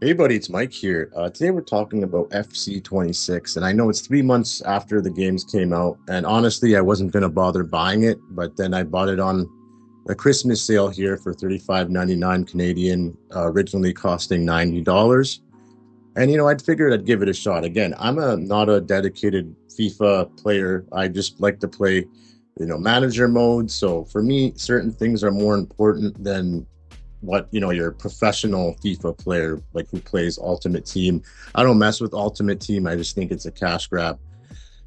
Hey buddy, it's Mike here. Today we're talking about FC 26, and I know it's 3 months after the games came out, and honestly, I wasn't gonna bother buying it, but then I bought it on a Christmas sale here for 35.99 Canadian, originally costing $90. And I'd figured I'd give it a shot. Again, I'm not a dedicated FIFA player. I just like to play, manager mode. So for me, certain things are more important than what your professional FIFA player like who plays Ultimate Team. I don't mess with Ultimate Team. I just think it's a cash grab.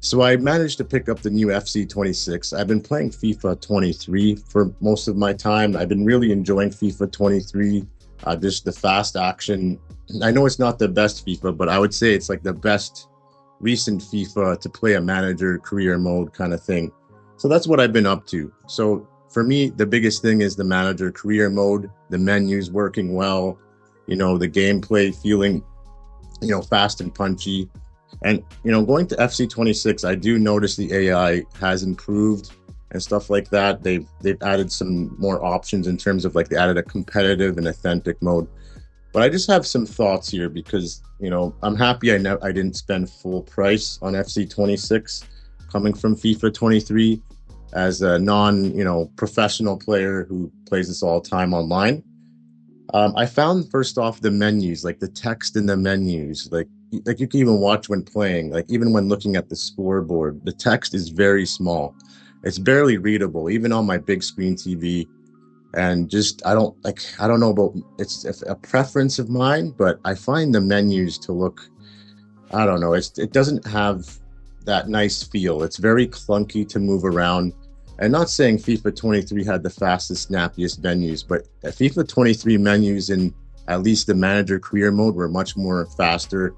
So I managed to pick up the new FC 26. I've been playing FIFA 23 for most of my time. I've been really enjoying FIFA 23. Just the fast action. I know it's not the best FIFA, but I would say it's like the best recent FIFA to play a manager career mode kind of thing. So that's what I've been up to. So for me, the biggest thing is the manager career mode, the menus working well, the gameplay feeling, fast and punchy. And, going to FC 26, I do notice the AI has improved and stuff like that. They've added some more options in terms of like they added a competitive and authentic mode. But I just have some thoughts here because, I'm happy I didn't spend full price on FC 26 coming from FIFA 23 as a professional player who plays this all the time online. I found first off the menus, like the text in the menus, like you can even watch when playing, like even when looking at the scoreboard, the text is very small. It's barely readable, even on my big screen TV. And just I don't know about it's a preference of mine, but I find the menus to look, I don't know, it doesn't have that nice feel. It's very clunky to move around. And not saying FIFA 23 had the fastest, snappiest menus, but FIFA 23 menus in at least the manager career mode were much more faster,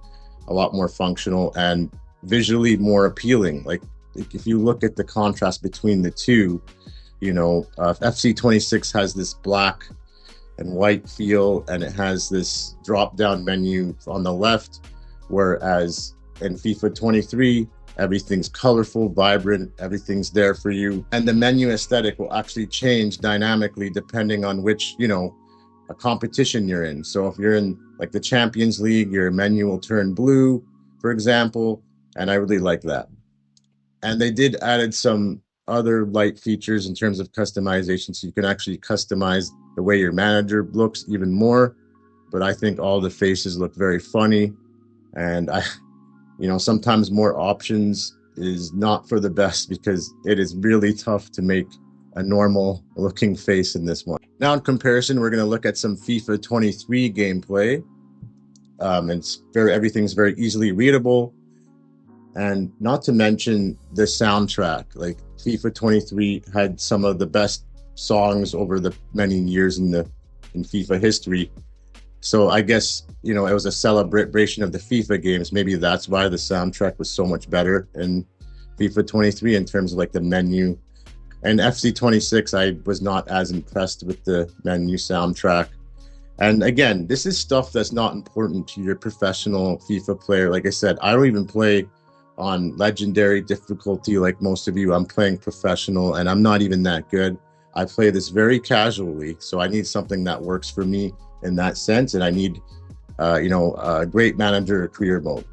a lot more functional, and visually more appealing. Like if you look at the contrast between the two, FC 26 has this black and white feel, and it has this drop down menu on the left, whereas in FIFA 23, everything's colorful, vibrant, everything's there for you. And the menu aesthetic will actually change dynamically depending on which, a competition you're in. So if you're in like the Champions League, your menu will turn blue, for example. And I really like that. And they did added some other light features in terms of customization. So you can actually customize the way your manager looks even more. But I think all the faces look very funny. And sometimes more options is not for the best because it is really tough to make a normal looking face in this one. Now, in comparison, we're going to look at some FIFA 23 gameplay. Everything's very easily readable. And not to mention the soundtrack, like FIFA 23 had some of the best songs over the many years in FIFA history. So I guess, it was a celebration of the FIFA games. Maybe that's why the soundtrack was so much better in FIFA 23 in terms of like the menu. And FC 26, I was not as impressed with the menu soundtrack. And again, this is stuff that's not important to your professional FIFA player. Like I said, I don't even play on legendary difficulty like most of you. I'm playing professional and I'm not even that good. I play this very casually. So I need something that works for me in that sense. And I need, a great manager career mode.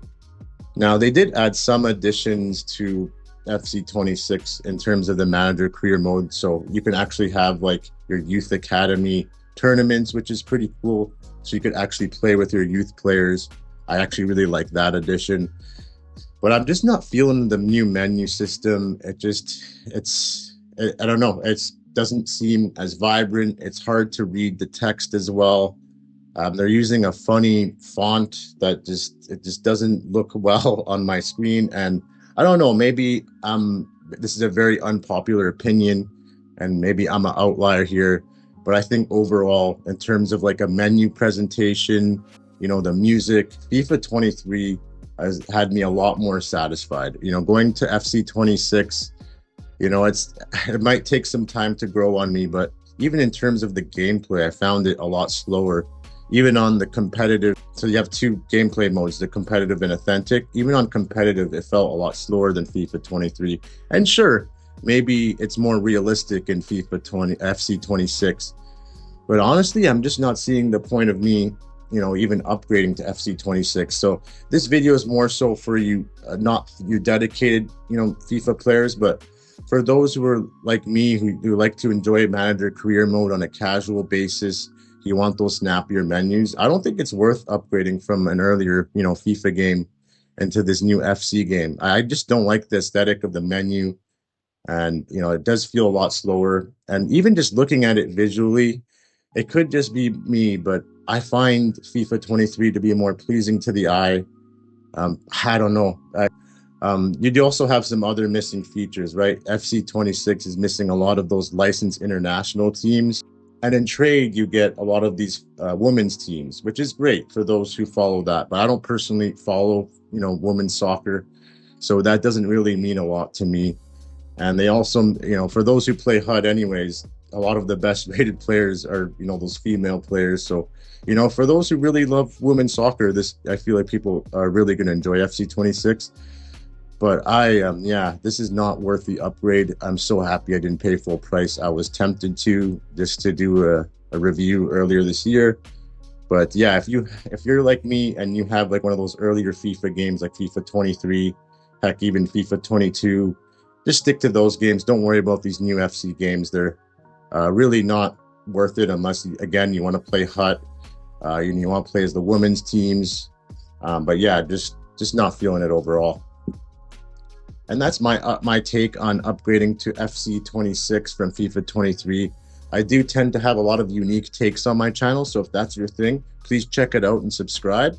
Now, they did add some additions to FC 26 in terms of the manager career mode. So you can actually have like your youth academy tournaments, which is pretty cool. So you could actually play with your youth players. I actually really like that addition. But I'm just not feeling the new menu system. I don't know. It doesn't seem as vibrant. It's hard to read the text as well. They're using a funny font that just doesn't look well on my screen. And I don't know, maybe this is a very unpopular opinion and maybe I'm an outlier here, but I think overall in terms of like a menu presentation, the music, FIFA 23 has had me a lot more satisfied. Going to FC 26, it might take some time to grow on me, but even in terms of the gameplay, I found it a lot slower. Even on the competitive, so you have two gameplay modes, the competitive and authentic. Even on competitive, it felt a lot slower than FIFA 23. And sure, maybe it's more realistic in FC 26. But honestly, I'm just not seeing the point of me even upgrading to FC 26. So this video is more so for you, not you dedicated, FIFA players, but for those who are like me, who like to enjoy manager career mode on a casual basis. You want those snappier menus. I don't think it's worth upgrading from an earlier, FIFA game into this new FC game. I just don't like the aesthetic of the menu, and it does feel a lot slower. And even just looking at it visually, it could just be me, but I find FIFA 23 to be more pleasing to the eye. I don't know. You do also have some other missing features, right? FC 26 is missing a lot of those licensed international teams. And in trade, you get a lot of these women's teams, which is great for those who follow that. But I don't personally follow, women's soccer. So that doesn't really mean a lot to me. And they also, for those who play HUD anyways, a lot of the best rated players are, those female players. So, for those who really love women's soccer, I feel like people are really going to enjoy FC 26. But yeah, this is not worth the upgrade. I'm so happy I didn't pay full price. I was tempted to just to do a review earlier this year. But yeah, if you're like me and you have like one of those earlier FIFA games like FIFA 23, heck, even FIFA 22, just stick to those games. Don't worry about these new FC games. They're really not worth it unless, again, you want to play HUT. You want to play as the women's teams. But yeah, just not feeling it overall. And that's my take on upgrading to FC 26 from FIFA 23. I do tend to have a lot of unique takes on my channel, so if that's your thing, please check it out and subscribe.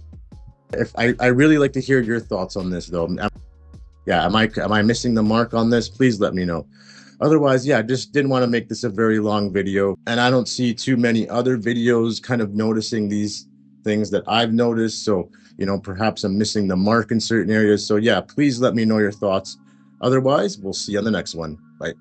If I really like to hear your thoughts on this, though. Yeah, am I missing the mark on this? Please let me know. Otherwise, yeah, just didn't want to make this a very long video, and I don't see too many other videos kind of noticing these things that I've noticed. So, perhaps I'm missing the mark in certain areas. So yeah, please let me know your thoughts. Otherwise, we'll see you on the next one. Bye.